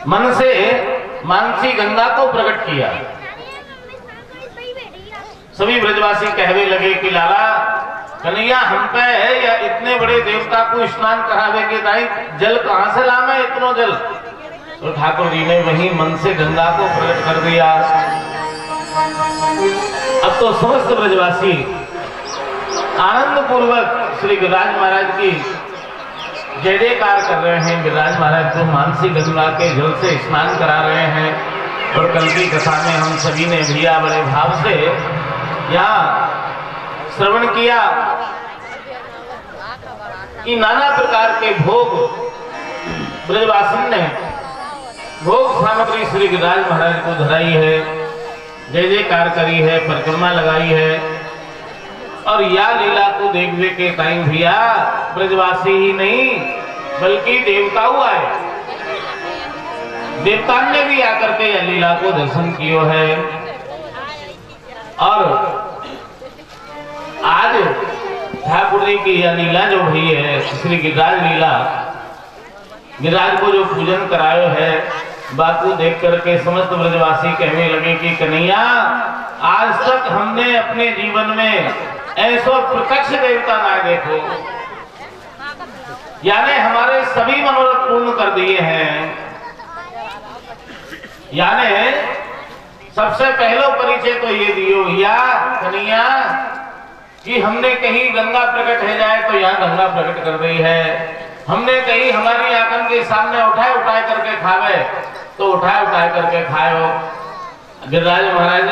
मन से मानसी गंगा को प्रकट किया। सभी ब्रजवासी कहवे लगे कि लाला कन्हैया हम पे है या इतने बड़े देवता को स्नान करावे के दाई जल कहां से लावे इतनो जल। तो ठाकुर जी ने वही मन से गंगा को प्रकट कर दिया। अब तो समस्त ब्रजवासी आनंद पूर्वक श्री गिरिराज महाराज की जय जयकार कर रहे हैं। गिरिराज महाराज को मानसी गंगा के जल से स्नान करा रहे हैं। और कल की कथा में हम सभी ने भैया बड़े भाव से यहाँ श्रवण किया कि नाना प्रकार के भोग ब्रजवासी ने भोग सामग्री श्री गिरिराज महाराज को धराई है, जय जयकार करी है, परिक्रमा लगाई है। और या लीला को देखने के टाइम भैया ब्रजवासी ही नहीं बल्कि देवता हुआ है। देवता ने भी आकर के यह लीला को दर्शन किया है। और आज ठाकुर जी की यह लीला जो हुई है श्री गिरिराज लीला, गिरिराज को जो पूजन करायो है, बापू देख करके समस्त ब्रजवासी कहने लगे कि कन्हैया आज तक हमने अपने जीवन में ऐसा प्रत्यक्ष देवता ना देखो, यानी हमारे सभी मनोरथ पूर्ण कर दिए हैं। यानी सबसे पहला परिचय तो ये दियो भैया कन्हैया कि हमने कहीं गंगा प्रकट हो जाए तो यहाँ गंगा प्रकट कर दी है। हमने कहीं हमारी आंखन के सामने उठाए करके खावे तो उठाए करके खाओ। गिरिराज महाराज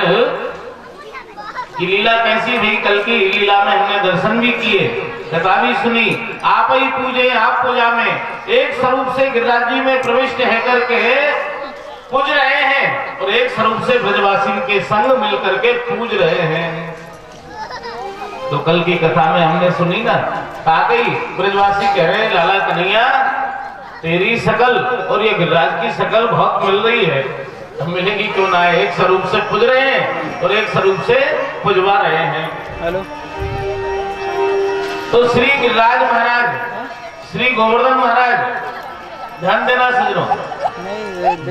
की लीला कैसी थी, कल की लीला में हमने दर्शन भी किए, कथा भी सुनी। आप ही पूजे आप पूजा में एक स्वरूप से गिरिराज जी में प्रविष्ट है करके पूज रहे हैं और एक स्वरूप से ब्रजवासी के संग मिल करके पूज रहे हैं। तो कल की कथा में हमने सुनी ना, ताकि ब्रजवासी कह रहे हैं लाला कन्हैया तेरी शकल और ये गिरिराज की शकल बहुत मिल रही है, हम मिलेगी क्यों ना। एक स्वरूप से पूज रहे हैं और एक स्वरूप से पुजवा रहे हैं। हेलो। तो श्री गिरिराज महाराज, श्री गोवर्धन महाराज, ध्यान देना सजनों,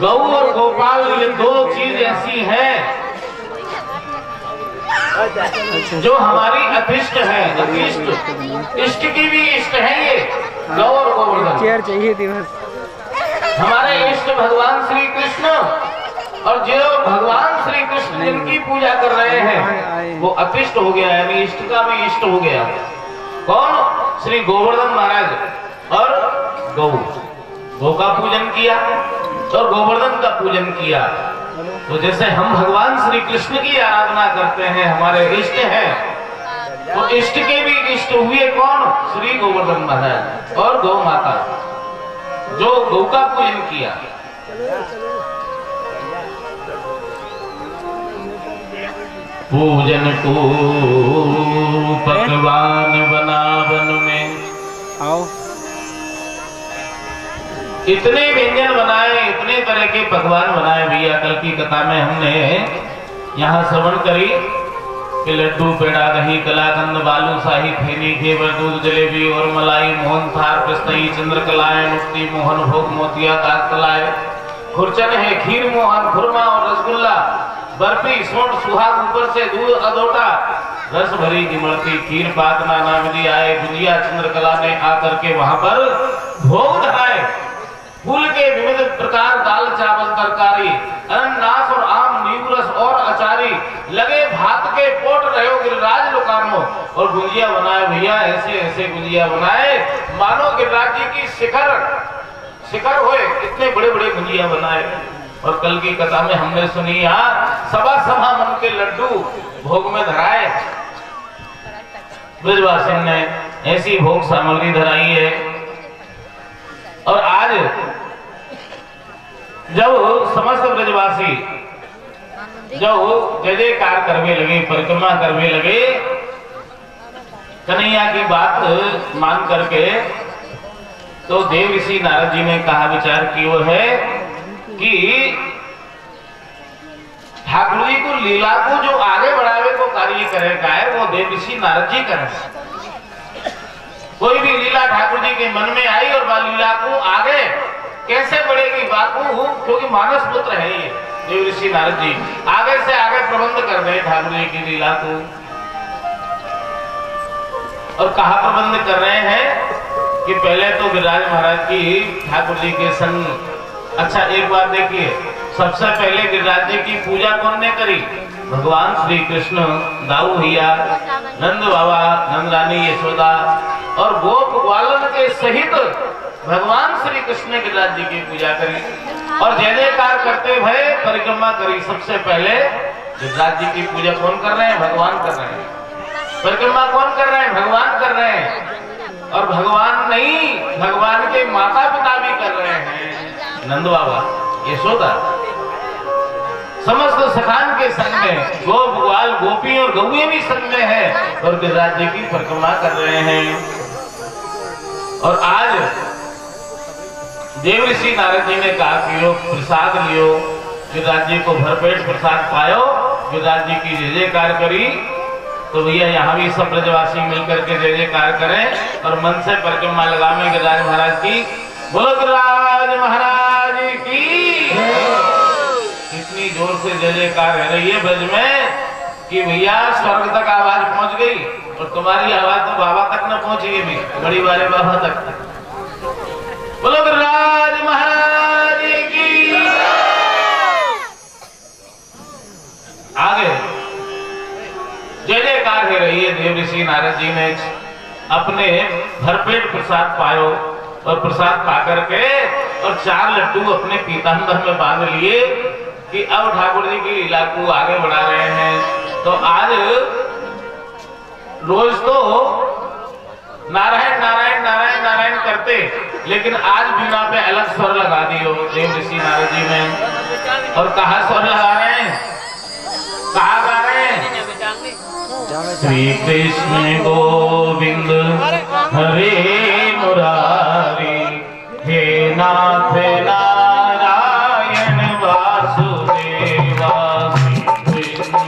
गौ और गोपाल ये दो चीज ऐसी है जो हमारी अतिष्ट है। अतिष्ट इष्ट की भी इष्ट है ये गौ और गोवर्धन। चेयर चाहिए थी बस। हमारे इष्ट भगवान श्री कृष्ण और जो भगवान श्री कृष्ण जिनकी पूजा कर रहे हैं वो अतिष्ट हो गया, यानी इष्ट का भी इष्ट हो गया। कौन? श्री गोवर्धन महाराज और गौ का पूजन किया और गोवर्धन का पूजन किया। तो जैसे हम भगवान श्री कृष्ण की आराधना करते हैं, हमारे इष्ट हैं, तो इष्ट के भी इष्ट हुए कौन? श्री गोवर्धन महाराज और गौ माता, जो गौ का पूजन किया। पूजन को पकवान बनावन में आओ। इतने व्यंजन बनाए, इतने तरह के पकवान बनाए भैया। कल की कथा में हमने यहाँ श्रवण करी कि लड्डू पेड़ा दही कलाकंद बालू शाही खैनी घेवर दूध जलेबी और मलाई मोहन थार पिस्तई चंद्रकलाएं मुक्ति मोहन भोग मोतिया काकतलाए खुरचन है खीर मोहन खुरमा और रसगुल्ला बर्फी सोंठ सुहाग ऊपर से दूध अदोटा रस भरी इमरती खीर पाक नाना विधि आए गुजिया चंद्रकला ने आकर के वहां पर भोग धराए फूल के विविध प्रकार दाल चावल तरकारी अनन्नास और आम नींबू रस और अचारी लगे भात के पोट रहे गिरिराज लोकानो और गुजिया बनाए भैया ऐसे ऐसे गुजिया बनाए मानो गिरिराज जी की शिखर होए इतने बड़े बड़े गुजिया बनाए। और कल की कथा में हमने सुनी सभा सभा मन के लड्डू भोग में धराए ब्रजवासी ने ऐसी भोग सामग्री धराई है। और आज जब समस्त ब्रजवासी जब जय जयकार करने लगे परिक्रमा करने लगे कन्हैया की बात मान करके तो देव ऋषि नारद जी ने कहा विचार किया है कि ठाकुर जी को लीला को जो आगे बढ़ावे को कार्य करेगा है वो देव ऋषि नारद जी करेंगे। कोई भी लीला ठाकुर जी के मन में आई और वह लीला को आगे कैसे बढ़ेगी बापू क्योंकि मानस पुत्र है ये देव ऋषि नारद जी आगे से आगे प्रबंध कर रहे ठाकुर जी की लीला को। और कहा प्रबंध कर रहे हैं कि पहले तो गिरिराज महाराज की ठाकुर जी के संग अच्छा एक बात देखिए सबसे पहले गिरिराज जी की पूजा कौन ने करी भगवान श्री कृष्ण दाऊ भैया नंद बाबा नंदरानी यशोदा और गोप ग्वालन के सहित भगवान श्री कृष्ण ने गिरिराज जी की पूजा करी और जय जयकार करते हुए परिक्रमा करी। सबसे पहले गिरिराज जी की पूजा कौन कर रहे हैं भगवान कर रहे हैं परिक्रमा कौन कर रहे हैं भगवान कर रहे हैं और भगवान नहीं भगवान के माता पिता भी कर रहे हैं नंद बाबा यशोदा समस्त सखान के संग में गोप ग्वाल गोपी और गौएं भी संग में है और गिरिराज जी की परिक्रमा कर रहे हैं। और आज देव ऋषि नारद जी ने कहा कि लो प्रसाद लियो गिरिराज जी को भरपेट प्रसाद पायो गिरिराज जी की जय जयकार करी तो भैया यहाँ भी सब ब्रजवासी मिलकर के जय जयकार करें और मन से परिक्रमा लगावे गिरिराज महाराज की बोलो गिरिराज महाराज की इतनी जोर से जय जयकार है रही है ब्रज में कि भैया स्वर्ग तक आवाज पहुंच गई और तुम्हारी आवाज तो बाबा तक न पहुंची भी बड़ी वाले बाबा तक। बोलो गिरिराज महाराज की आगे जय जयकार हो रही है। देव ऋषि नारद जी ने अपने भरपेट प्रसाद पायो और प्रसाद पाकर के और 4 लड्डू अपने पीताम्बर में बांध लिए कि अब ठाकुर जी की लीला को आगे बढ़ा रहे हैं। तो आज रोज तो नारायण नारायण नारायण नारायण करते लेकिन आज बिना पे अलग स्वर लगा दियो देव ऋषि नारद जी ने। और कहा स्वर लगा रहे हैं कहा गा रहे हैं श्री कृष्ण गोविंद हरे मुरारी हे नाथ नारायण वासुदेवा श्री कृष्ण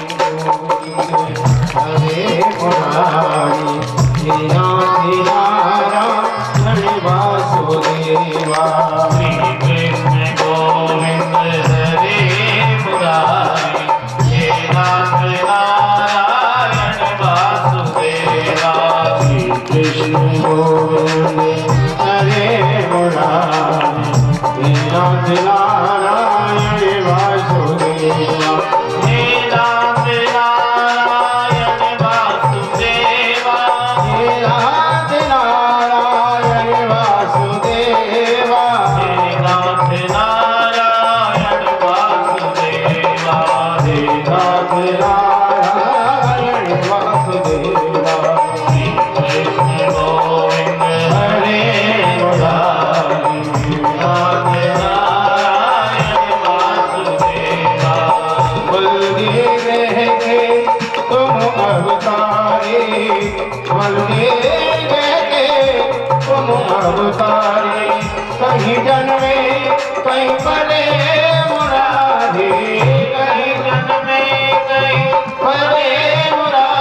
हरे मुरारी हे नाथ नारायण वासुदेवा श्री कृष्ण गोविंद हरे मुरारी हे नाथ नारायण वासुदेवा श्री कृष्ण गोविंद हरे मुरारी हे नाथ नारायण वासुदेवा हे नाथ नारायण वासुदेवा हे नाथ नारायण वासुदेवा हे नाथ नारायण वासुदेवा हे नाथ नारायण वासुदेवा श्री कृष्ण गोविंद हरे मुरारी नाथ नारायण वासुदेवा। बलदेव है के तुम अवतारे बलदेव है के तुम अवतारे कहीं जन्मे कहीं पले मुरारी कहीं जन्मे कहीं पले मुरारी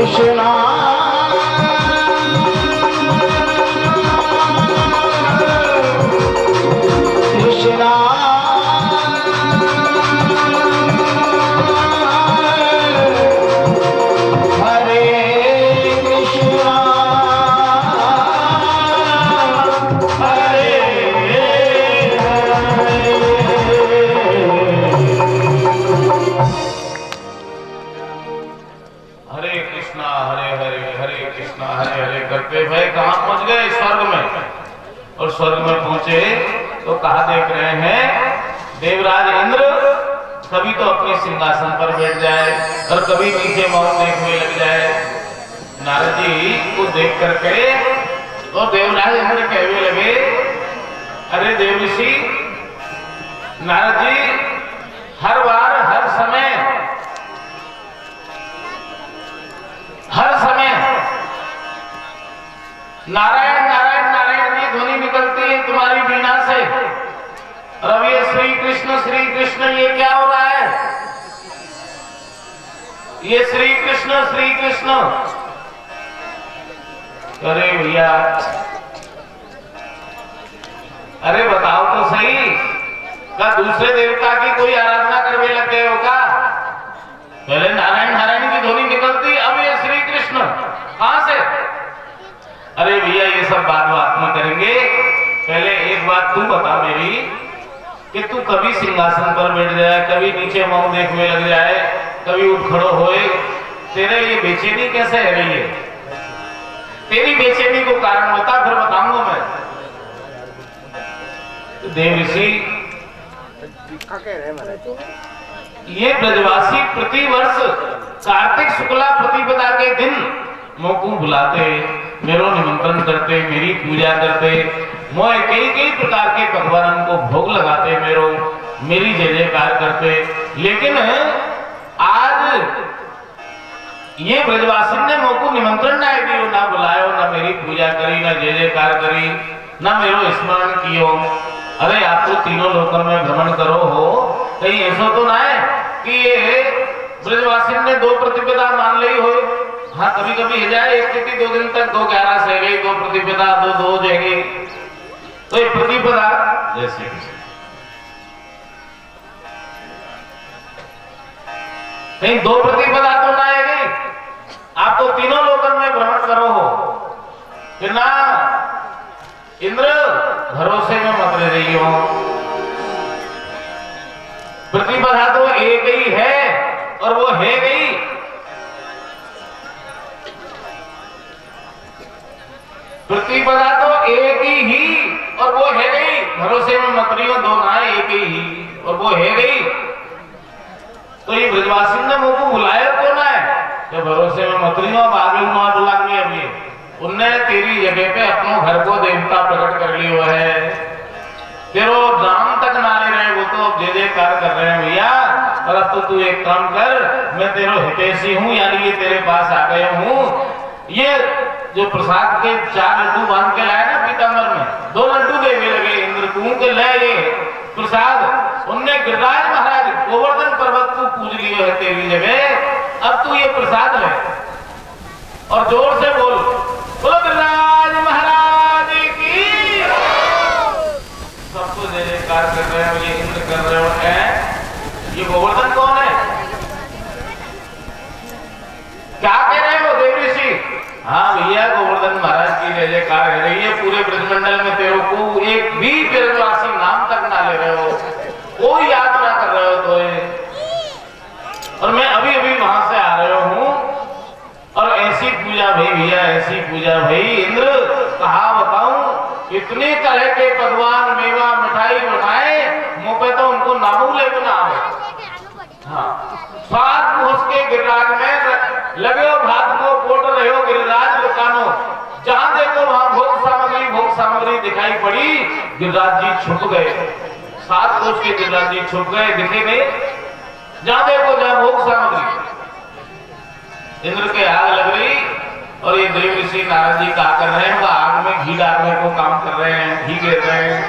कृष्णा कृष्णा और स्वर्ग में पहुंचे तो कहा देख रहे हैं देवराज इंद्र कभी तो अपने सिंहासन पर बैठ जाए और कभी नीचे मौन देखने लग जाए। नारद जी को देख करके तो देवराज इंद्र कहने लगे, अरे देव ऋषि नारद जी, हर बार हर समय नारायण नारायण नारायण की ध्वनि निकलती है तुम्हारी वीणा से, और अब ये श्री कृष्ण ये क्या हो रहा है? ये श्री कृष्ण अरे भैया, अरे बताओ तो सही, क्या दूसरे देवता की कोई आराधना करने लग गए हो क्या? पहले नारायण नारायण की ध्वनि निकलती, अब ये श्री कृष्ण कहां से? अरे भैया ये सब बात में करेंगे, पहले एक बात तू बता मेरी कि तू कभी सिंहासन पर बैठ जाए, कभी नीचे मुंह देखने लग जाए, कभी उठ खड़ो होए, तेरे ये बेचैनी कैसे है रही है? तेरी बेचैनी को कारण बता, फिर बताऊंगा मैं। तो देव ऋषि ये ब्रजवासी प्रतिवर्ष कार्तिक शुक्ला प्रतिपदा के दिन मोको बुलाते, मेरो निमंत्रण करते, मेरी पूजा करते, मोए कई प्रकार के पकवान को भोग लगाते, मेरी जय जयकार करते। लेकिन आज ये ब्रजवासी ने मोको निमंत्रण ना दियो, ना बुलायो, ना मेरी पूजा करी, ना जय जयकार करी, ना मेरो स्मरण कियो। अरे आप तो तीनों लोकों में भ्रमण करो हो, कहीं ऐसा तो ना है कि ये ब्रजवासी ने 2 प्रतिपदा मान ली हो? हाँ कभी कभी हो जाए, एक तिथि 2 दिन तक 2 11 से गई, 2 प्रतिपदा 2 जाएगी, तो ये प्रतिपदा जैसे कहीं 2 प्रतिपदा तो ना आएगी। आप तो तीनों लोकन में भ्रमण करो हो, फिर ना इंद्र भरोसे में मत रही हो। प्रतिपदा तो एक ही है और वो है गई। प्रतिपदा तो एक ही और वो है गई, भरोसे में मत रही हो, 2 ना एक ही और वो है गई। तो ये ब्रजवासी ने मुझको बुलाया तो ना है, जब भरोसे में मत रही हो, अब आगे ना बुलाएंगे। अभी उनने तेरी जगह पे अपनों घर को देवता प्रकट कर लियो है, तेरो नाम तक ना ले रहे, वो तो अब जय जयकार कर रहे हैं भैया। और अब तो तू एक काम कर, मैं तेरो हितैषी हूँ, यानी ये तेरे पास आ गया हूँ। ये जो प्रसाद के 4 लड्डू बांध के लाए ना पीताम्बर में, 2 लड्डू देने लगे इंद्र तू के ले ये प्रसाद। उनने गिरिराज महाराज गोवर्धन पर्वत को पूज लिया है तेरी जगह, अब तू ये प्रसाद ले और जोर से बोल, बोलो गिरिराज महाराज की। सबको जय जयकार कर रहे हो, ये इंद्र कर रहे हो। ये गोवर्धन कौन है? क्या कह रहे हो देव ऋषि? हाँ भैया गोवर्धन महाराज की जय जयकार है रही है। पूरे ब्रजमंडल में तेरे को एक भी ब्रजवासी नाम तक ना ले रहे हो, कोई याद ना कर रहे हो तो ये। और मैं अभी अभी वहां से आ रहा हूँ और ऐसी पूजा भाई भैया, ऐसी पूजा भाई इंद्र, कहा बताऊं, इतने तरह के पकवान मेवा मिठाई बनाए, मुंह पे तो उनको नामूले बना। हाँ 7 कोस के गिरिराज में लगे हो, भात को पोट रहे हो गिरिराज दुकानों, जहां देखो वहां भोग सामग्री दिखाई पड़ी। गिरिराज जी छुप गए, 7 कोस के गिरिराज जी छुप गए, दिखे नहीं। जहां देखो जहां भोग सामग्री। इंद्र के आग लग रही और ये देव ऋषि नारद जी क्या कर रहे हैं? वो आग में घी डालने को काम कर रहे हैं, घी गिर रहे हैं।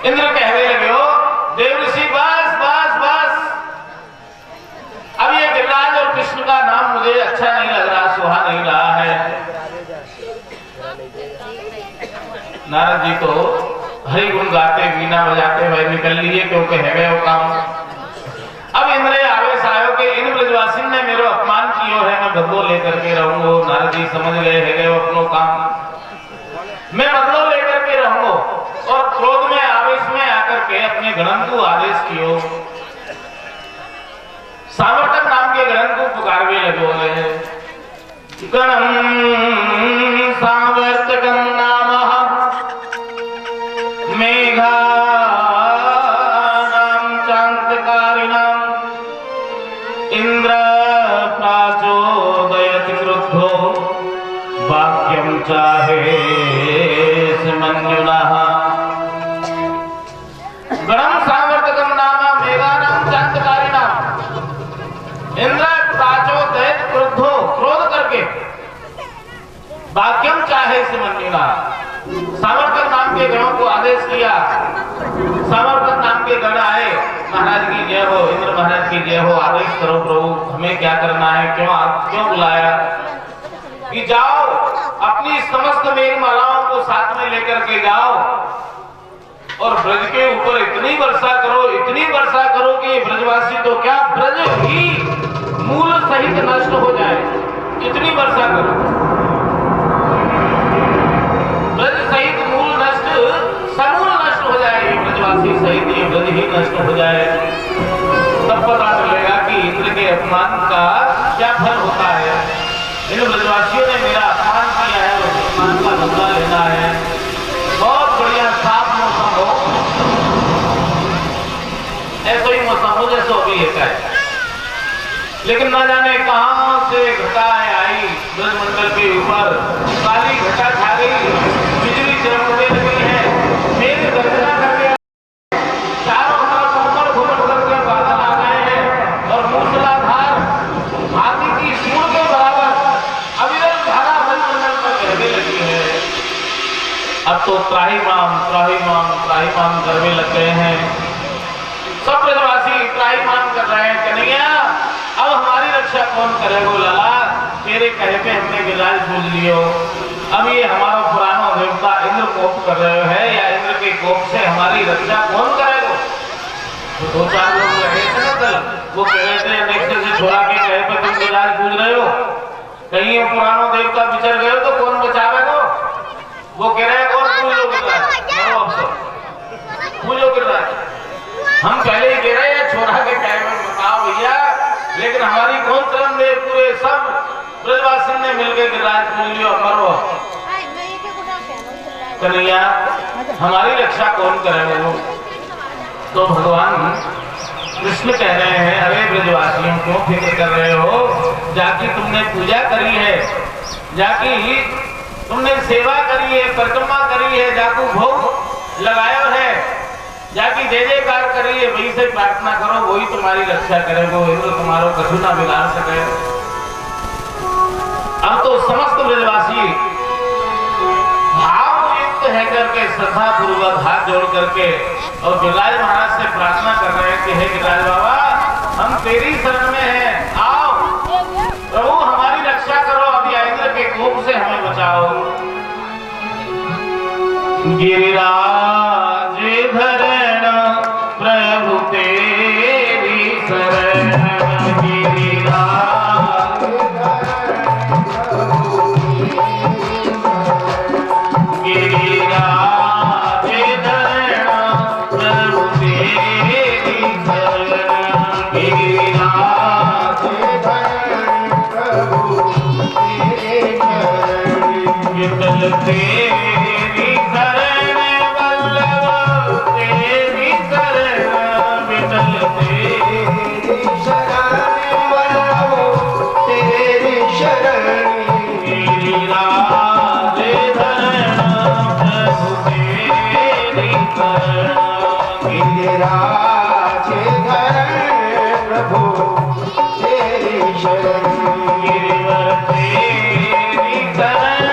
इंद्र कहने लगे हो देव ऋषि बस बस बस, अब ये गिरिराज और कृष्ण का नाम मुझे अच्छा नारद जी तो हरि गुण गाते वीणा बजाते हुए निकल लिए क्योंकि है गए वो काम। अब इंद्र आवेश आयो कि इन ब्रजवासी ने मेरा अपमान किया है, मैं बदलो लेकर के रहूंगा। नारद जी समझ गए है गए अपनो काम, मैं बदलो लेकर के रहूंगा। और क्रोध में आवेश में आकर के अपने गणन को आदेश कियो, सामर्थक नाम के गणन को पुकारवे लगो है। गणम सामर्थकम नामः मेघा नाम चांतकारिणाम इंद्र प्राचोदयति क्रुद्धो वाक्यम चाहे मन्युनः। गणम सामर्थकम नाम मेघा नाम चांतकारिणाम इंद्र प्राचोदयति क्रुद्धो, क्रोध करके वाक्यम चाहे मन्युनः, सामर्थक नाम के गणों को आदेश किया। सामर्थक नाम के गण आए, महाराज की जय हो, इंद्र महाराज की जय हो, आदेश करो प्रभु, हमें क्या करना है, क्यों बुलाया, कि जाओ अपनी समस्त मेघमालाओं को साथ में लेकर के जाओ और ब्रज के ऊपर इतनी वर्षा करो, इतनी वर्षा करो कि ब्रजवासी तो क्या ब्रज ही मूल सहित नष्ट हो जाए, इतनी वर्षा करो, ब्रज सहित मूल नष्ट, समूल नष्ट हो जाए, ब्रजवासी सहित ये ब्रज ही नष्ट हो जाए। तब पता चलेगा कि इंद्र के अपमान का क्या फल होता है। इन ब्रजवासियों ने मेरा अपमान किया है और अपमान का बदला लेना है। बहुत बढ़िया साफ मौसम हो, ऐसा ही मौसम हो जैसा अभी लेता है, लेकिन ना जाने कहां से घटाएं आई ब्रजमंडल के ऊपर, काली घटा छा गई, बिजली चमकने लगी है, मेघ गर्जना करके चारों तरफ उमड़ घुमड़ करके बादल आ गए हैं और मूसलाधार हाथी की सूंड के बराबर अविरल धारा ब्रजमंडल पर बहने लगी है। अब तो त्राहिमाम त्राहिमाम त्राहिमाम करने लग गए हैं, सब ब्रजवासी त्राहिमाम कर रहे हैं, कन्हैया अब हमारी रक्षा कौन करेगा लाला, तेरे कहे पे हमने गिरराज पूज लियो, अब ये हमारा पुराना देवता इंद्र कोप कर रहे हैं, या इंद्र के कोप से हमारी रक्षा कौन करेगा। तो दो चार लोग रहे थे ना कल, वो कह रहे थे नेक्स्ट से छोड़ा के कहे पे तुम गिरराज पूज रहे हो, कहीं ये पुराना देवता बिछड़ गए तो कौन बचावेगा। वो कह रहे कौन पूज लो गिरराज, पूज लो गिरराज, हम पहले ही कह रहे हैं छोड़ा के कहे में बताओ भैया, लेकिन हमारी कौन तरम दे, पूरे सब ब्रजवासी ने मिलकर गिरराज पूज लियो, मरो कन्हैया हमारी रक्षा कौन करेगा। तो भगवान कृष्ण कह रहे हैं, अरे ब्रजवासियों क्यों फिक्र कर रहे हो, जाकी तुमने पूजा करी है, जाकी तुमने सेवा करी है, परिक्रमा करी है, जाकू भोग लगाया है, जाकी जय जयकार करी है, वही से प्रार्थना करो, वही तुम्हारी रक्षा करेगा, इंद्र तुम्हारो कछु ना बिगाड़ सके। अब तो समस्त ब्रजवासी भाव युक्त है करके श्रद्धा पूर्वक हाथ जोड़ करके और गिरिराज महाराज से प्रार्थना कर रहे हैं कि हे गिरिराज बाबा, हम तेरी शरण में हैं, आओ प्रभु हमारी रक्षा करो, अब या इंद्र के कोप से हमें बचाओ। गिरिराज धरण प्रभु तेरी शरण, गिरिराज गिरिराज धरण प्रभु तेरी शरण, गिरिराज धरण प्रभु तेरी शरण, विठल तेरी शरण वल्लभ तेरी शरण, विठल तेरी शरण वल्लभ तेरी शरण, गिरिराज धरण प्रभु तेरी शरण, गिरिराज धरण प्रभु तेरी शरण, गिरिवर तेरी शरण,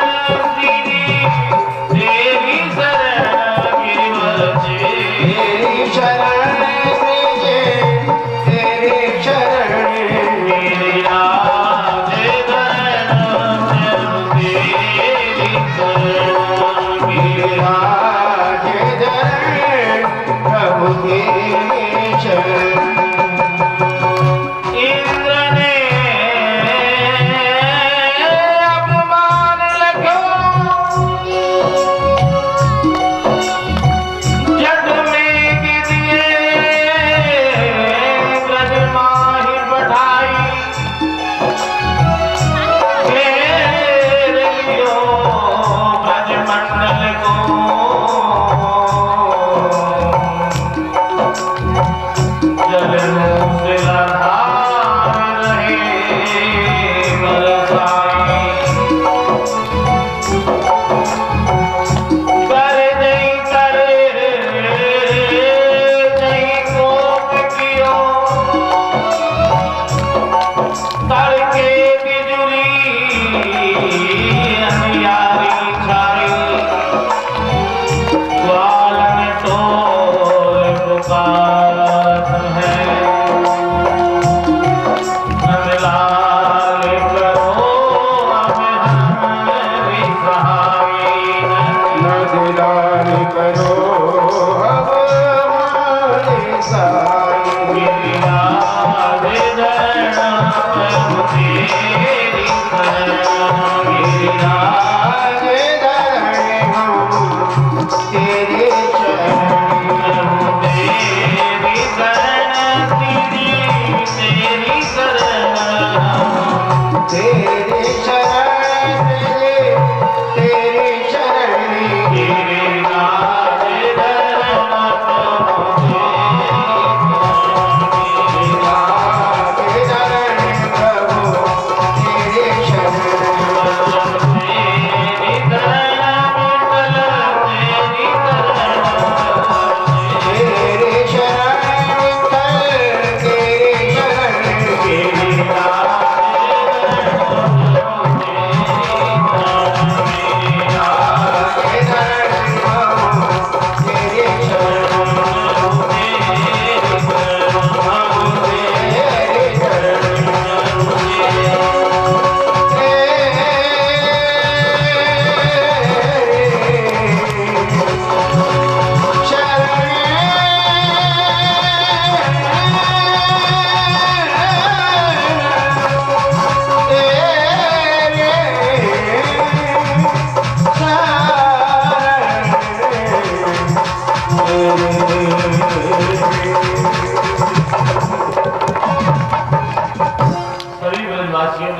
तेरे शरण तेरे शरण गिरिराज धरम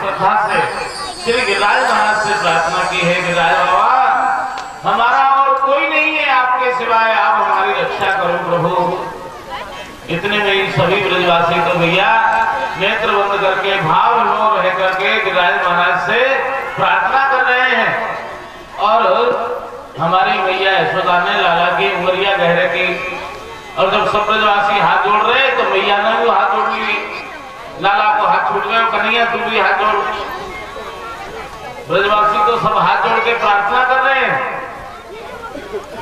प्रभु श्री गिरिराज महाराज से प्रार्थना की है, गिरिराज बाबा हमारा और कोई नहीं है आपके सिवाय, आप हमारी रक्षा करो प्रभु। इतने में ही सभी ब्रजवासी तो भैया नेत्र बंद करके भाव विभोर रह करके गिरिराज महाराज से प्रार्थना कर रहे हैं। और हमारी मैया यशोदा ने लाला की उमरिया गहरे की, और जब सब ब्रजवासी हाथ जोड़ रहे तो मैया ने भी हाथ जोड़ ली, लाला को हाथ छूट गए, कन्हैया तू भी हाथ जोड़। ब्रजवासी तो सब हाथ जोड़ के प्रार्थना कर रहे हैं,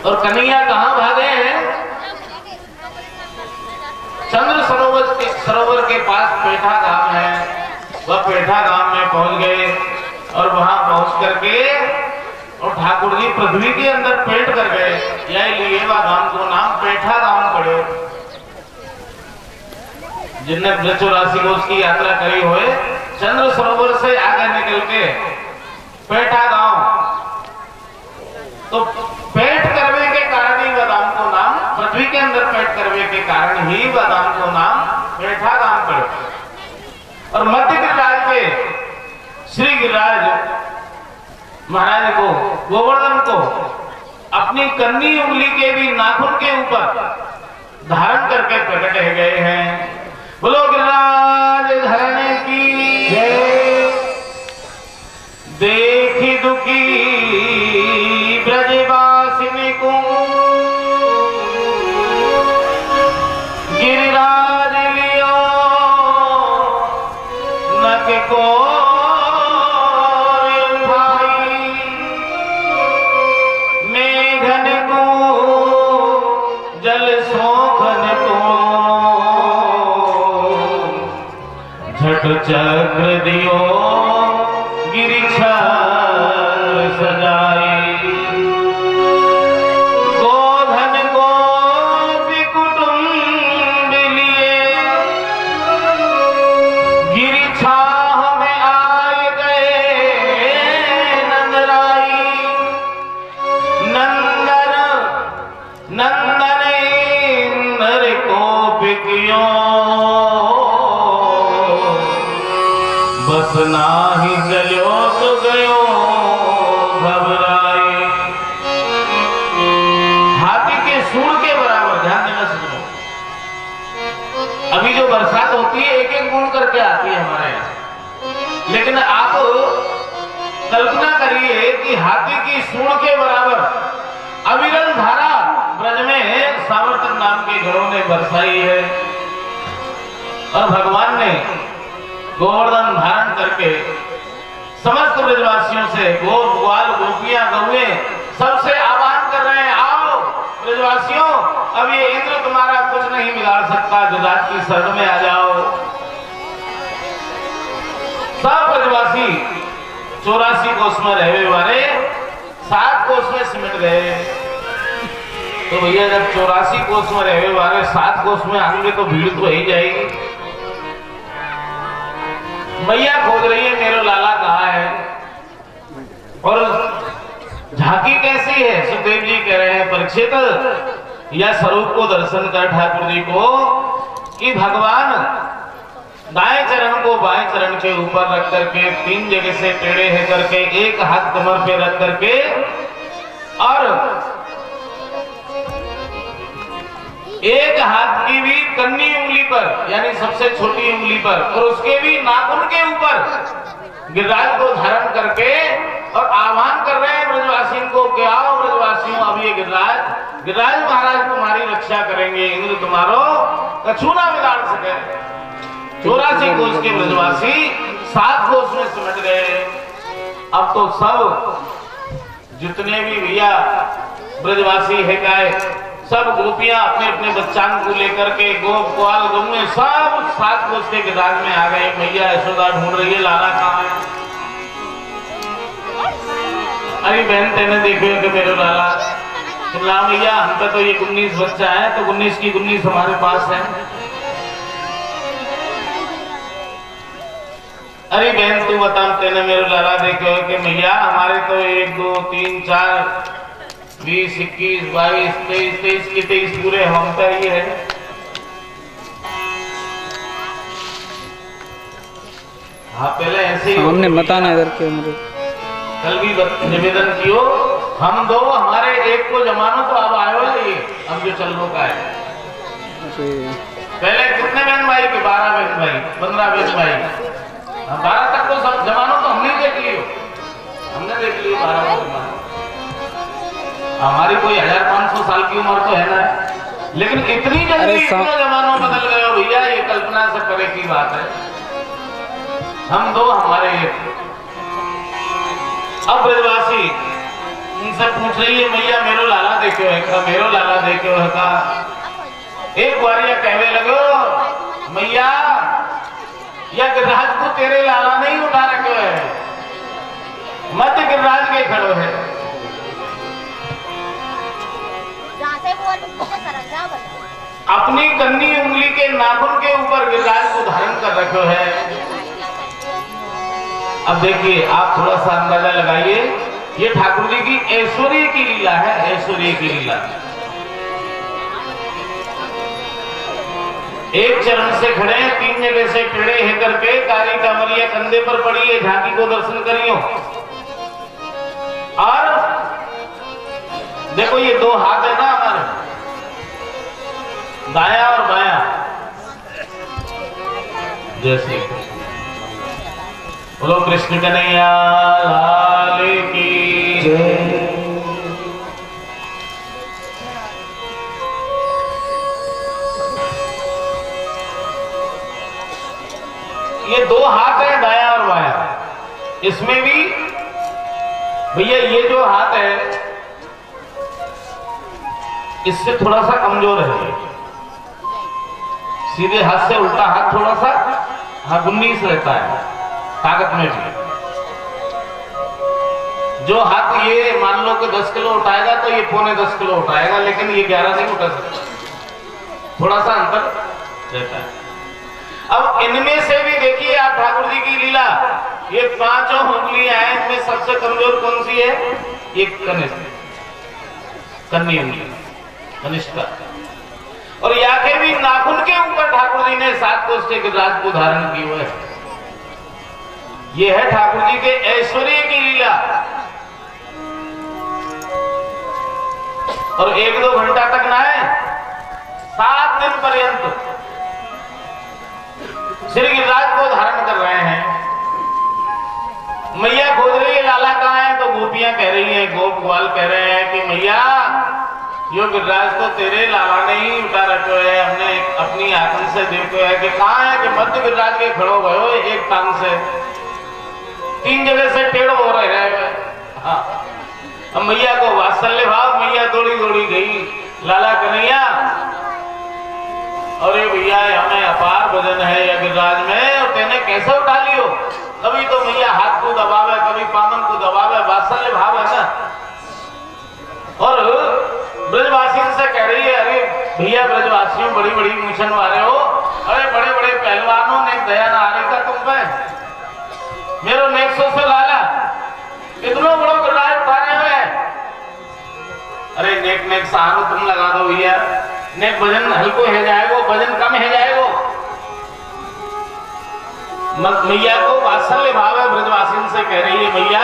और कन्हैया कहां भागे हैं? चंद्र सरोवर के पास पेठा गांव है, वह पेठा गांव में पहुंच गए, और वहां पहुंच करके और ठाकुर जी पृथ्वी के अंदर पेट कर गए, यही लिए वह गांव को नाम पेठा गांव पड़े। जिनने ब्रज 84 कोस की यात्रा करी हुए, चंद्र सरोवर से आगे निकल के पेठा गांव, तो पेट करने के कारण ही बादाम को नाम, पृथ्वी के अंदर पेट करने के कारण ही बादाम को नाम पेठा गांव पड़े। और मध्य गिरिराज के श्री गिरिराज महाराज को, गोवर्धन को अपनी कन्नी उंगली के भी नाखून के ऊपर धारण करके प्रकट हो गए हैं। बोलो गिरिराज धरने की जय। देखी दुखी ब्रजवासिनी को गिरिराज लियो नक को भाई, मेघन को जल सोखन को झट चक्र दियो सजाई, गोधन को भी कुटुंब लिए गिरि छाह में आए गए नंदराई। नंदन नंदन इंद्र को बिकियो बस नाही चलो तो गयो घबराए। हाथी के सूंड के बराबर, ध्यान देना सुनो, अभी जो बरसात होती है एक एक बूंद करके आती है हमारे यहाँ, लेकिन आप कल्पना करिए कि हाथी की सूंड के बराबर अविरल धारा ब्रज में सावर्तन नाम के घरों ने बरसाई है। और भगवान ने गोवर्धन धारण करके समस्त ब्रजवासियों से, गो ग्वाल गोपियां गौए सबसे आह्वान कर रहे हैं, आओ ब्रजवासियों, अब ये इंद्र तुम्हारा कुछ नहीं बिगाड़ सकता, जुदात की शरण में आ जाओ। सब ब्रजवासी 84 कोस में रहने वाले 7 कोस में सिमट गए। तो भैया जब 84 कोस में रहने वाले 7 कोस में आएंगे तो भीड़ तो ही जाएगी। मैया खोज रही है मेरा लाला कहाँ है, और झांकी कैसी है? सुखदेव जी कह रहे हैं परीक्षित, यह स्वरूप को दर्शन कर ठाकुर जी को कि भगवान दाएं चरण को बाएं चरण के ऊपर रख करके 3 जगह से टेढ़े है करके एक हाथ कमर पे रख करके और एक हाथ की भी कन्नी उंगली पर यानी सबसे छोटी उंगली पर और उसके भी नाखून के ऊपर गिरिराज को धारण करके और आह्वान कर रहे हैं ब्रजवासियों को कि आओ ब्रजवासियों, अब ये गिरिराज महाराज तुम्हारी रक्षा करेंगे, इंद्र तुम्हारो कछु ना बिगाड़ सके। 84 कोस के ब्रजवासी 7 कोस में सिमट गए। अब तो सब जितने भी भैया ब्रजवासी है गाय सब गोपियां अपने अपने बच्चान को लेकर के गोप ग्वाल गौएं सब 7 कोस के गिरिराज में आ गए। मैया यशोदा ढूंढ रही है लाला कहाँ है। अरे बहन तेने देखो कि मेरे लाला ला भैया हमका तो ये 19 बच्चा है तो 19 की 19 हमारे पास है। अरे बहन तू बता तेने मेरे लाला देखो कि मैया हमारे तो 1 2 3 4 20 21 22 23 23 के 23 पूरे हम पे ही है। हाँ पहले ऐसे ही हमने बताना इधर के मेरे कल भी निवेदन कियो हम दो हमारे एक को जमानो तो अब आयो है ये अब जो चल रो का है। पहले कितने बहन भाई के 12 बहन भाई 15 बहन भाई 12 तक तो सब जमानो तो हमने देख लियो, हमने देख लियो 12 को जमानो। हमारी कोई 1500 साल की उम्र तो है ना, लेकिन इतनी जल्दी इतना जमानो बदल गए हो भैया ये कल्पना से परे की बात है। हम दो हमारे एक। अब ब्रजवासी इनसे पूछ रही है मैया मेरो लाला देखो है का, मेरो लाला देखो है का। एक बारिया कहने लगो मैया या गिरिराज को तेरे लाला नहीं उठा रखे है, मत गिरिराज के खड़ो है। अपनी कन्नी उंगली के नाखून के ऊपर गिरिराज को धारण कर रखो है। अब देखिए आप थोड़ा सा अंदाजा लगाइए, ये ठाकुर जी की ऐश्वर्य की लीला है, ऐश्वर्य की लीला। एक चरण से खड़े 3 जगह से टेढ़े है करके कारी कमरिया कंधे पर पड़ी है, झांकी को दर्शन करियो। और देखो ये 2 हाथ है ना हमारे, दाया और बाया, जैसे बोलो कृष्ण कन्हैया लाल की जय। ये 2 हाथ है दाया और बाया, इसमें भी भैया ये जो हाथ है इससे थोड़ा सा कमजोर है, सीधे हाथ से उल्टा हाथ थोड़ा सा 19 रहता है ताकत में भी। जो हाथ ये मान लो कि 10 किलो उठाएगा तो ये 10.25 किलो उठाएगा, लेकिन ये 11 नहीं उठा सकता, थोड़ा सा अंतर रहता है। अब इनमें से भी देखिए आप ठाकुर जी की लीला, ये 5 उंगलियां हैं, इनमें सबसे कमजोर कौन सी है? एक कनिष्ठ, कन्नी उंगली कनिष्ठा। और या के भी नाखून के ऊपर ठाकुर जी ने 7 कोस के गिरिराज को धारण की हुए है। ये है ठाकुर जी के ऐश्वर्य की लीला। और 1-2 घंटा तक ना है, 7 दिन पर्यंत श्री गिरिराज को धारण कर रहे हैं। मैया खोज रही है लाला कहाँ है, तो गोपियां कह रही हैं, गोप ग्वाल कह रहे हैं कि मैया यो गिरिराज तो तेरे लाला ने ही उठा रखो है, हमने अपनी आंखों से देखो है कि कहाँ है, कि मध्य गिरिराज के खड़ो भयो एक टांग से 3 जगह से टेढ़ो हो रहे हैं। हाँ अब मैया को वात्सल्य भाव, मैया दौड़ी दौड़ी गई लाला कन्हैया, और ये भैया हमें अपार वजन है या गिरिराज में, और तेने कैसे उठा लियो। कभी तो मैया हाथ को दबावे, कभी पामन को दबावे, वात्सल्य भाव है ना। और ब्रजवासियों से कह रही है अरे भैया ब्रजवासियों बड़ी बड़ी मूछन वाले हो, अरे बड़े बड़े पहलवानों ने दया ना आ रही था तुम पे, मेरो नेक से लाला इतना बड़ा गिरिराज उठा रहे हुए। अरे नेक नेक सहारो तुम लगा दो भैया, नेक वजन हल्को है जाएगो, वजन कम है जाएगो। मैया को वात्सल्य भाव है, ब्रजवासिन से कह रही है मैया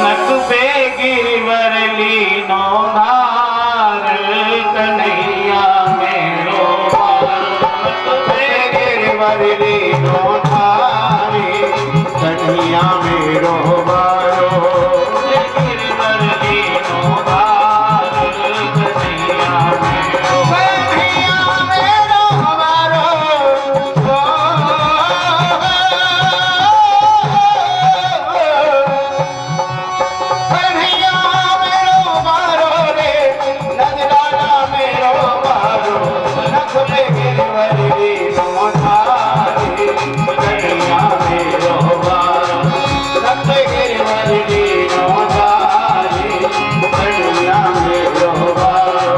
नक पे गिरवर लीनो धार कन्हैया मेरो नक पे गिरवर लीनो धारी कन्हैया मेरो बारो गिरवर लीनो धार कन्हैया मेरो कन्हैया मेरो बारो कन्हैया मेरो बारो रे नगराला मेरो बारो नख पे गिरवर लीनो धारी कन्हैया मेरो बारो नख पे गिरवर लीनो धारी कन्हैया मेरो बारो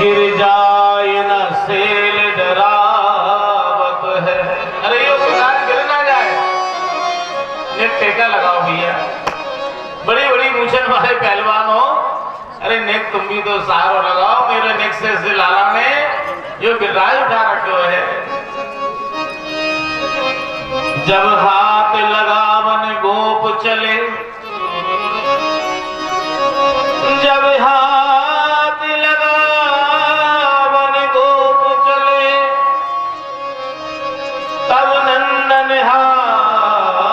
गिर जाए न सेल डरावत है। अरे यो गिरराज गिर ना जाए, नेक टेका लगाओ भैया, बड़ी बड़ी मूछन वाले पहलवान हो, अरे नेक तुम भी तो सहारो लगाओ, मेरे नेक से लाला ने यो गिरराज उठा रखो है। जब हाथ लगावन गोप चले, जब हाथ लगावन गोप चले, तब नंदन हाथ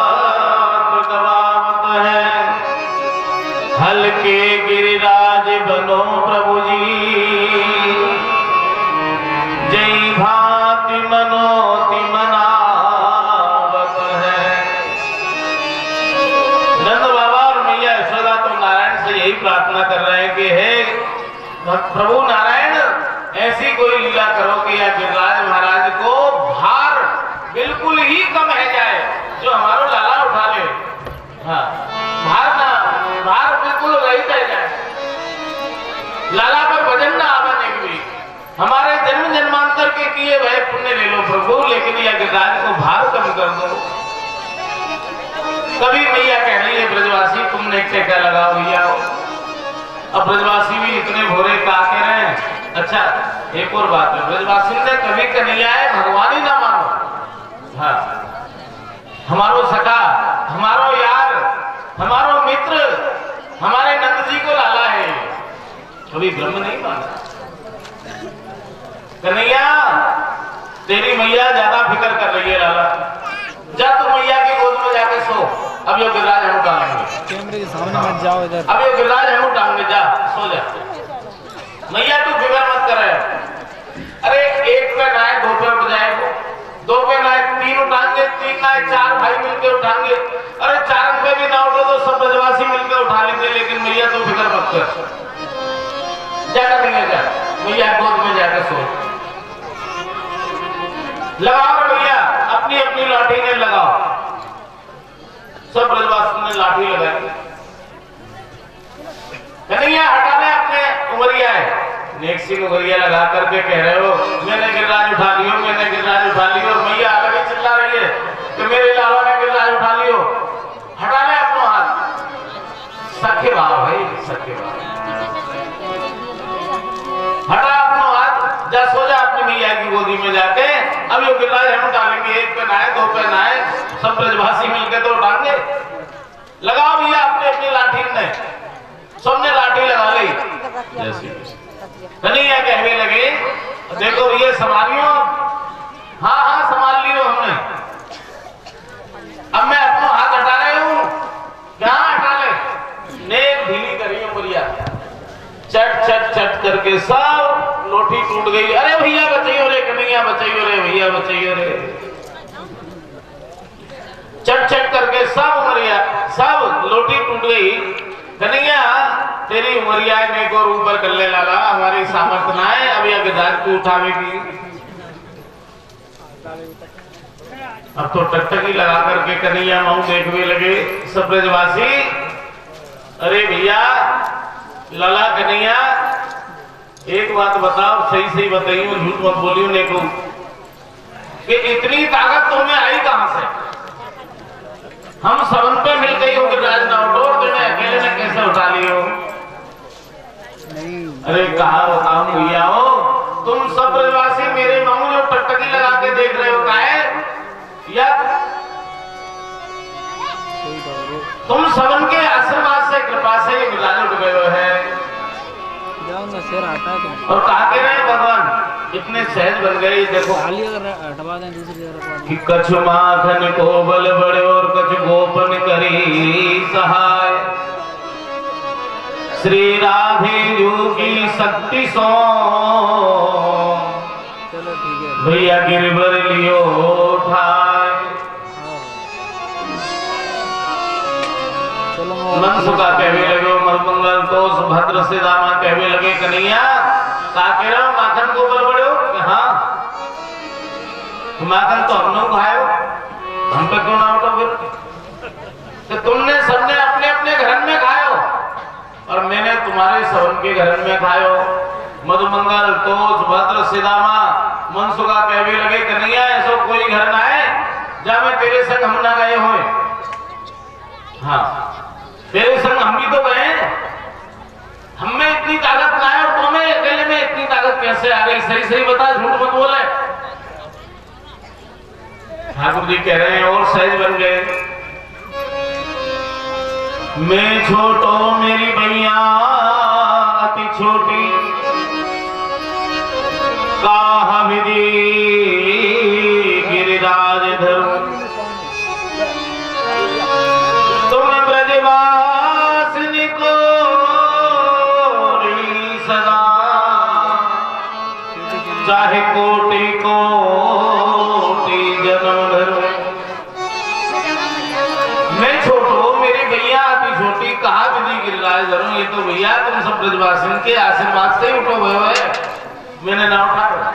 दबावत है। हल्के गिरिराज बनो प्रभु जी, जय भांति मनोति मनावत है। नंद बाबा और मैया यशोदा तो नारायण से यही प्रार्थना कर रहे हैं कि हे प्रभु नारायण, ऐसी कोई लीला करो कि या गिरिराज महाराज को भार बिल्कुल ही कम है जाए, जो हमारो लाला उठा ले। हाँ, भार बिल्कुल रहित है जाए, लाला पर वजन ना आवा नहीं भी। हमारे जन्म जन्मांतर के किए वह पुण्य ले लो प्रभु, लेकिन यह गिरिराज को भार कम कर दो। कभी मैया कह रही है ब्रजवासी तुमने टेका लगाओ भैया। अब ब्रजवासी भी इतने भोरे का कह रहे हैं। अच्छा एक और बात है, ब्रजवासी ने कभी कन्हैया है भगवान ही ना मानो। हाँ, हमारो सखा, हमारो यार, हमारो मित्र, हमारे नंद जी को लाला है, कभी ब्रह्म नहीं माना। कन्हैया तेरी मैया ज्यादा फिक्र कर रही है लाला, जा तू मैया की गोद में जाके सो। अब ये गिरिराज हम उठाएंगे, कैमरे के सामने मत जाओ इधर। अब ये गिरिराज हम उठाएंगे, जा सो जा। मैया तू फिक्र मत कर। अरे एक पे ना है, दो पे उठ जाएगा, दो पे ना है, तीन उठाएंगे, तीन ना है, चार भाई मिलकर उठाएंगे। अरे चार पे भी ना उठो तो सब ब्रजवासी मिलकर उठा लेंगे, लेकिन मैया तू फिक्र मत कर, क्या करेंगे, जा मैया गोद में जाकर सो। लगाओ भैया, अपनी अपनी लाठी ने लगाओ। सब ब्रजवासी ने लाठी लगाई। कन्हैया हटा ले अपने उमरिया है, नेक्सी को उमरिया लगा करके कह रहे हो मैंने गिरिराज उठा लियो, मैंने गिरिराज उठा लियो। मैया अलग ही चिल्ला रही है कि मेरे लाला ने गिरिराज उठा लियो। हटा ले अपना हाथ, सखे भाव भाई, सखे भाव। हटा अपना हाथ, जा सो जा अपनी मैया की गोदी में जाके। अब ये गिरिराज हम उठाएंगे, एक पे ना है, दो पे ना है, सब ब्रजवासी मिलकर तो उठाएंगे। लगाओ भैया अपने अपनी लाठी ने, सबने लाठी लगा ली। कन्हैया कहने लगे देखो भैया संभालियो। हाँ हाँ संभाल लियो हमने। अब मैं अपना हाथ हटा रही हूँ, क्या हटा ले, नेक ढीली करी उमरिया, चट चट चट करके सब लोठी टूट गई। अरे भैया बचाइयो रे, कन्हैया बचाइयो रे, भैया बचाइयो रे। चट चट करके सब उमरिया, सब लोटी टूट गई। कन्हैया तेरी उमरिया ने को ऊपर कर ले लाला, हमारी सामर्थ्य ना है अब यह गिरराज को उठावेगी। अब तो टकटकी लगा करके कन्हैया माऊ देखने लगे सब ब्रजवासी। अरे भैया लाला कन्हैया एक बात बताओ, सही सही बताइयो, झूठ मत बोलियो ने को कि इतनी ताकत तुम्हें आई कहां से? हम सबन पे मिल गई हो गिरिराज ना उठो, तुमने अकेले ने कैसे उठा लियो? अरे कहा बताओ भैया हो, तुम सब ब्रजवासी मेरे मामू जो टकटकी लगा के देख रहे हो का है या तुम सबन के आशीर्वाद से कृपा से ये गिरिराज उठ गए हो है। शेर आता है तुम। और कहा के रहे भगवान इतने सहज बन गए, देखो हटवा दें दूसरी जगह कि कछ माखन को बल बड़े और कछ गोपन करी सहाय। श्री राधे जू की शक्ति सो चलो ठीक है भैया गिरबर लियो ठाय। मन सुखा कहवे लगे मरमंगल तो भद्र से दामा कहवे लगे कन्हैया का कह रहे हो माखन को बल बड़े हो? हाँ माखन तो हम लोग खाए, हम पे क्यों ना उठो फिर? तो तुमने सबने अपने अपने घर में खायो और मैंने तुम्हारे सबन के घर में खायो। मधुमंगल तोष भद्र सिदामा मनसुखा कहवे लगे कन्हैया ऐसो कोई घर ना है जहाँ में तेरे संग हम ना गए होए। हाँ तेरे संग हम भी तो गए, हम में इतनी ताकत ना है और तुम्हें अकेले में इतनी ताकत कैसे आ गई? सही सही बता, झूठ मत बोले। ठाकुर जी कह रहे हैं और सहज बन गए। मैं छोटो मेरी भैया अति छोटी काहा विधि गिरिराज धर्म तुम ब्रजवासिनी को सदा चाहे कोटि कोटि जन्म धर्म। मैं छोटो मेरी भैया अति छोटी कहा विधि गिरिराज धर्म। ये तो भैया तुम सब ब्रजवासिनी के आशीर्वाद से ही उठो हुए हो, मैंने ना उठाया।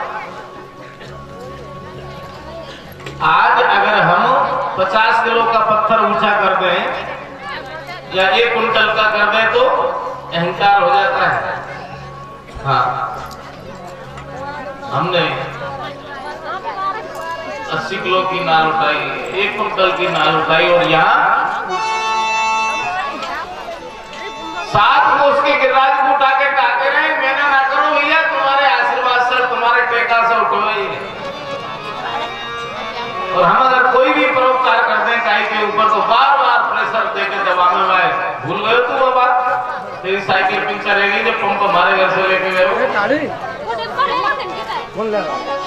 आज अगर हम 50 किलो का पत्थर ऊंचा कर दें या 1 कुंटल का कर दें तो अहंकार हो जाता है। हाँ हमने 80 किलो की नाल उठाई, 1 कुंटल की नाल उठाई और यहाँ 7 को उसके गिरिराज को उठा के टाके रहे। मैंने ना करो भैया, तुम्हारे आशीर्वाद से तुम्हारे टेका से उठो। और हम अगर कोई भी परोपकार करते हैं काई के ऊपर तो बार बार प्रेशर देकर दबाने में भूल गए तो वो बात तेरी साइकिल पिंचर रहेगी जब पंप हमारे घर से लेके गए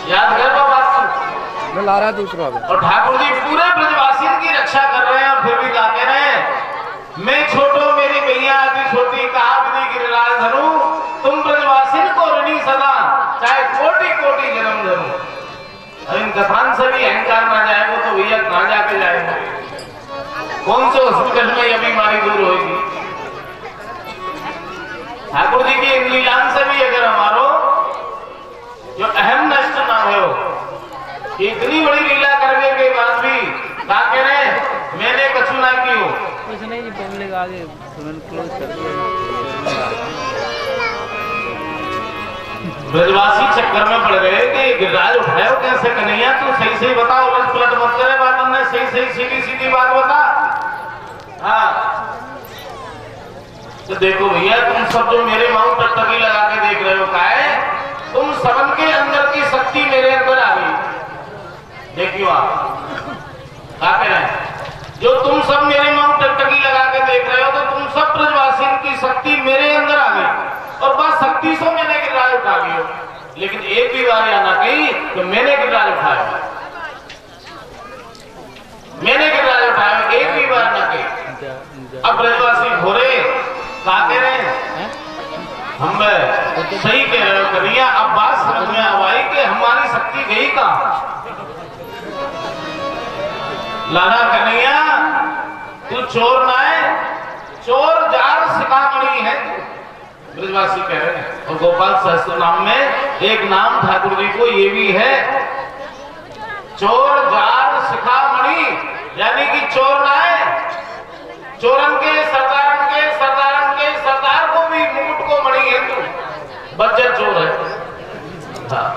याद कर वो बात मैं ला रहा दूसरा। और ठाकुर जी पूरे ब्रजवासी की रक्षा कर रहे हैं और फिर भी गाते रहे मैं छोटो मेरी भैया अति छोटी कहा विधि गिरिराज धरू तुम ब्रजवासी को ऋणी सदा चाहे कोटि कोटि जन्म धरू। इन कथान से भी अहंकार ना जाएगा तो भैया कहां जाके जाएगा? कौन से हॉस्पिटल में ये बीमारी दूर होगी? ठाकुर जी की इन लीलान से भी अगर हमारो जो अहम नष्ट ना हो कि इतनी बड़ी लीला करने के बाद भी क्या कह रहे मैंने कछु ना की हो। कुछ नहीं, पब्लिक आगे तुरंत क्लोज कर दिया। ब्रजवासी चक्कर में पड़ गए कि गिरिराज उठाओ कैसे कन्हैया, तू सही सही बताओ, उलट पलट मत करे बात, हमने सही सही सीधी सीधी बात बता। हाँ तो देखो भैया तुम सब जो मेरे माउंट टकटकी लगा के देख रहे हो का है, तुम सबन के अंदर की शक्ति मेरे अंदर आ गई। देखियो आप क्या कह रहे हैं, जो तुम सब मेरे माउंट टकटकी लगा के देख रहे हो तो तुम सब ब्रजवासी की शक्ति मेरे अंदर आ गई और बस शक्ति से मैंने गिरिराज उठा लियो। लेकिन एक भी बार या ना कही तो मैंने गिरिराज उठाया, मैंने गिरिराज उठाया, एक भी बार ना कही। अब ब्रजवासी घोरे क्या कह रहे हैं, हम सही कह रहे हो कन्हैया। अब बात समझ में आई कि हमारी शक्ति गई कहां? लाना कन्हैया तू चोर ना है, चोर जार शिखामणि है ब्रजवासी कह रहे हैं। और गोपाल सहस्त्र नाम में एक नाम ठाकुर जी को ये भी है, चोर जार शिखामणि, यानी कि चोर ना है, चोरन के सरदारन के सरदारन के सरदार को भी मुकुट को मणि है, तू बज्जर चोर है। हाँ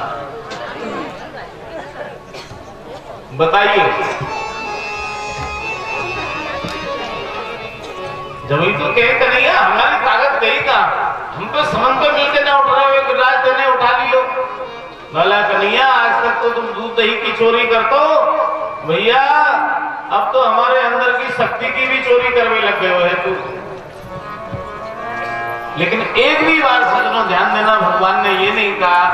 बताइए, जब ही तो कहे कन्हैया हमारी ताकत गई का, हम तो समन पे मिलकर ना उठ रहे हुए गिरिराज देने उठा लियो। बोला कन्हैया आज तक तो तुम दूध दही की चोरी करते हो भैया, अब तो हमारे अंदर की शक्ति की भी चोरी करने लग गए हो तू। लेकिन एक भी बार सजनों ध्यान देना, भगवान ने ये नहीं कहा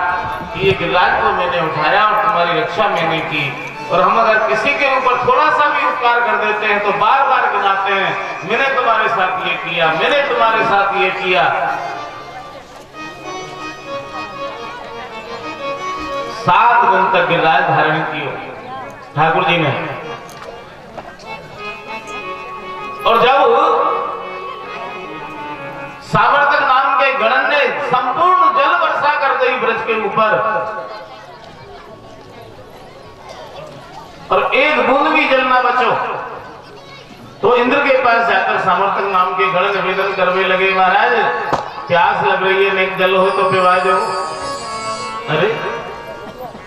कि ये गिरिराज को मैंने उठाया और तुम्हारी रक्षा मैंने की। और हम अगर किसी के ऊपर थोड़ा सा भी उपकार कर देते हैं तो बार बार गिनाते हैं मैंने तुम्हारे साथ ये किया, मैंने तुम्हारे साथ ये किया। 7 दिन तक गिरिराज धारण किया ठाकुर जी ने। और जब सामर्थ्य नाम के गणन ने संपूर्ण जल वर्षा कर दी ब्रज के ऊपर और एक बूंद भी जल ना बचो, तो इंद्र के पास जाकर सामर्थ्य नाम के गण निवेदन करने लगे महाराज प्यास लग रही है, नहीं जल हो तो पिवा दो। अरे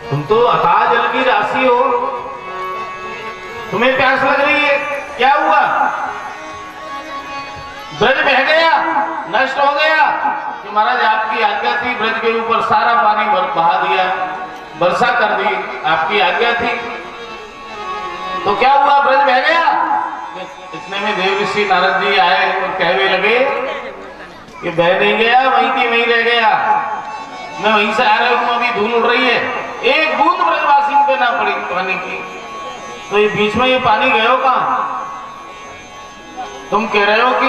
तुम तो अथाह जल की राशि हो, तुम्हें प्यास लग रही है, क्या हुआ? ब्रज बह गया, नष्ट हो गया कि महाराज आपकी आज्ञा थी, ब्रज के ऊपर सारा पानी बहा दिया, वर्षा कर दी, आपकी आज्ञा थी। तो क्या हुआ? ब्रज बह गया। इतने में देव ऋषि नारद जी आए और कहने लगे कि बह नहीं गया, वहीं की वहीं रह गया, मैं वहीं से आ रहा हूं, अभी धूल उड़ रही है, एक बूंद ब्रजवासियों पे ना पड़ी पानी की। तो ये बीच में ये पानी गयो कहां? तुम कह रहे हो कि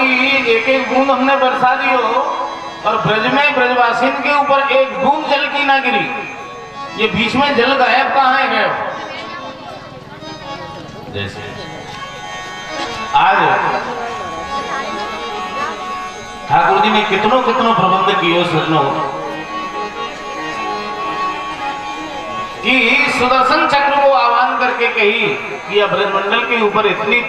एक एक बूंद हमने बरसा दी हो और ब्रज में ब्रजवासियों के ऊपर एक बूंद जल की ना गिरी, ये बीच में जल गायब कहां है गयो? जैसे आज ठाकुर जी ने कितनों कितनों प्रबंध किए सुनो कि सुदर्शन चक्र को आह्वान करके कही कि अब ब्रजमंडल के ऊपर इतनी